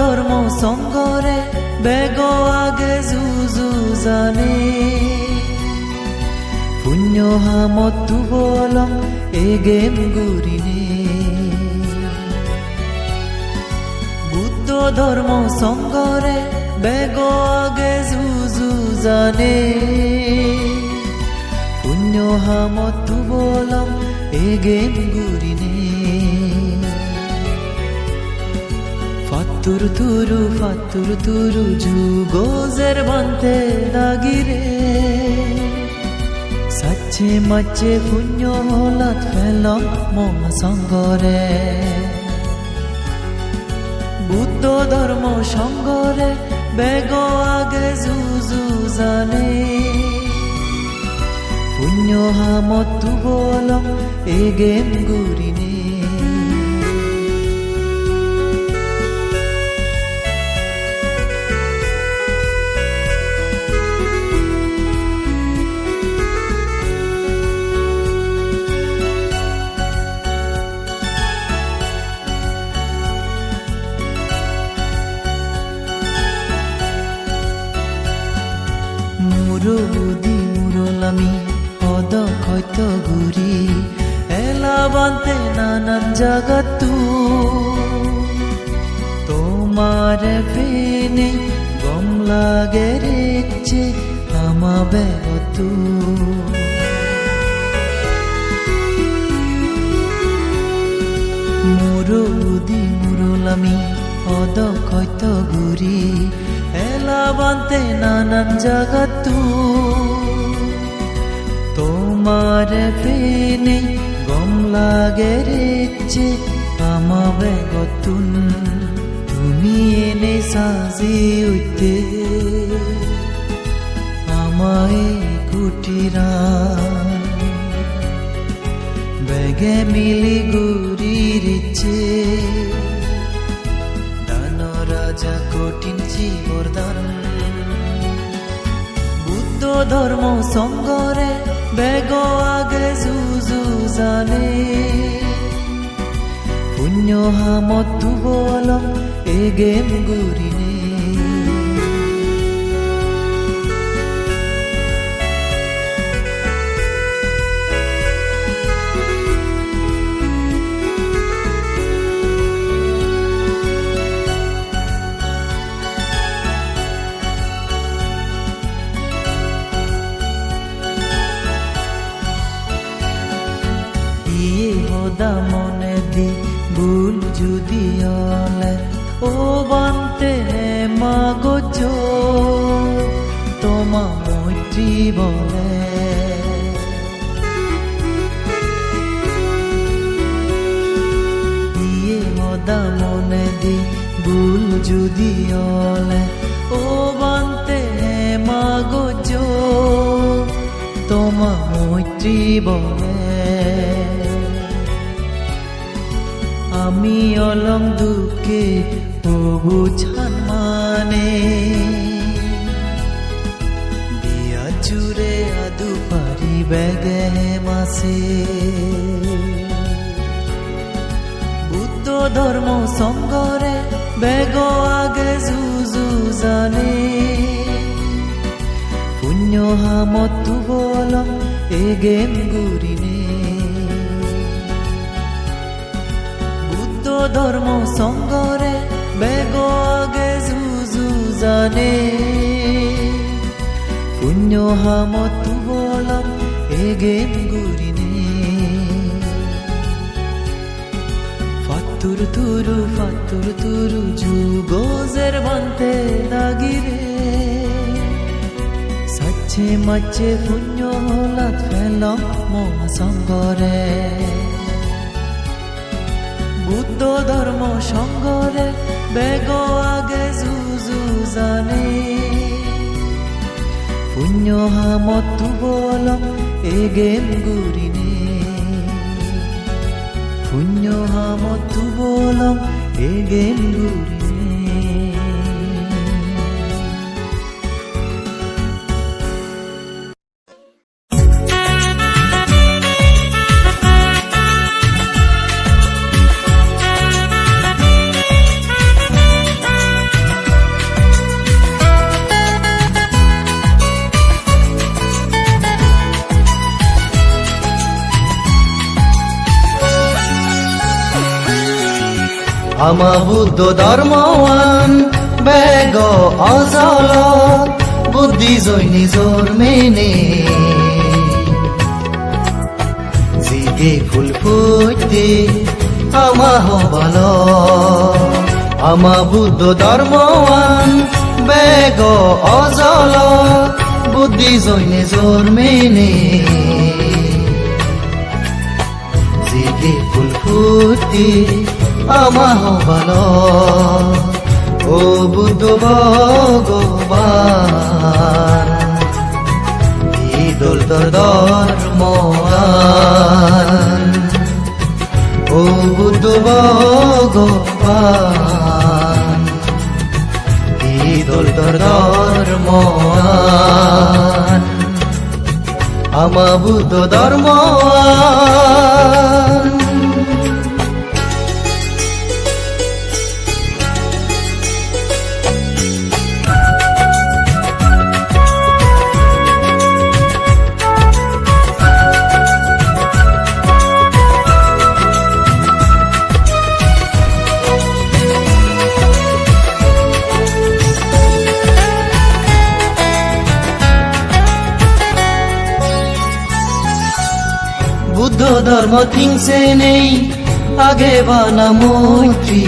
ধর্ম সংগরে বেগ আগে যুযু জানে পুণ্য হামতু বলং এগেম গুরিনে বুদ্ধ ধর্ম সংগরে বেগ আগে যুযু জানে পুণ্য হামতু বলং এগেম গুরিনে ফাতুর তুরু যুগোজের বান্তে লাগিরে সাচ্ছে মাচ্ছে পুণ্য হলাত ফেলং মহাসংগরে বুদ্ধ ধর্ম সংগরে বেগ আগে যুযু জানে পুণ্য হামতু বলং এগেম গুরিনে মুরুদি মুরলামি অদক্ষত গুরি এলা বান্তে নানান জাগাতু তোমার ফেনে গম লাগে রেখছে আমা বেগতু মুরুদি মুরলামি অদক্ষত গুরি এলা বান্তে নানান জাগাতু তোমার ফেনে গম লাগে রেখছে আমা বেগতুন তুমি এনে সাজি উঠতে আমায় কুটিরা বেগে মিলি গুরির ইচ্ছে রাজা কঠিন জীবরদান বুদ্ধ ধর্ম সংগরে বেগ আগে যুযু জানে পুণ্য হামতু বলং এগেম গুরিনে মনে দি ভুল যদি হলে ও বান্তে মাগজ তোমা মৈত্রী বলে দিয়ে হদা মনে দি ভুল যদি হলে ও বান্তে মাগজ তোমা মৈত্রী বলে আমি অলং দুঃখে প্রভু ছান মানে দিয়া জুড়ে আদু পারি বেগে মাসে বুদ্ধ ধর্ম সংগরে বেগ আগে যুযু জানে পুণ্য হামতু বলং এগেম গুরিনে ধর্ম সংগরে বেগ আগে যুযু জানে পুণ্য হামতু বলং এগেম গুরিনে ফাতুর তুরু যুগোজের বান্তে লাগিরে সাচ্ছে মাচ্ছে পুণ্য হলাত ফেলং মহাসংগরে বুদ্ধ ধর্ম সংগরে বেগ আগে যুযু জানে পুণ্য হামতু বলং এগেম গুরিনে পুণ্য হামতু বলং এগেম গুরিনে আমা বুদ্ধ ধর্মৱান বেগ অজল বুদ্ধি জয় নিজৰ মেনে জিগে ফুল ফুটে আমা হবাল আমা বুদ্ধ ধর্মৱান বেগ অজল বুদ্ধি জয় নিজৰ মেনে জিগে ফুল ফুটে আমা হবাল ও বুদ্ধ ভগবান ঈদুল তোর ধর্মৱান ও বুদ্ধ ভগবান ঈদুল তোর ধর্মৱান আমা বুদ্ধ ধর্মৱান বুদ্ধ ধর্ম থিংসে নেই আগে বানা মৈত্রী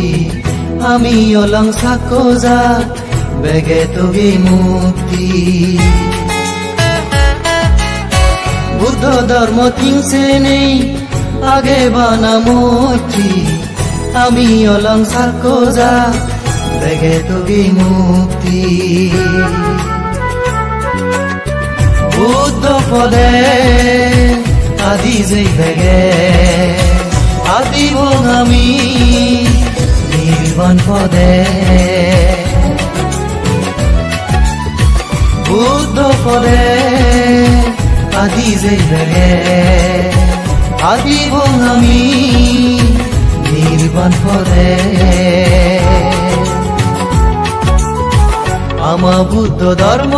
আমি অলং সাকোজা বেগে তোগে মুক্তি বুদ্ধ ধর্ম থিংসে নেই আগে বানা মৈত্রী আমি অলং সাকোজা বেগে তোগে মুক্তি বুদ্ধ পদে আদি যেই বেগে আদিব আমি নির্বাণ পদে বুদ্ধ পদে আদি যেই বেগে আদিব আমি নির্বাণ পদে আমা বুদ্ধ ধর্ম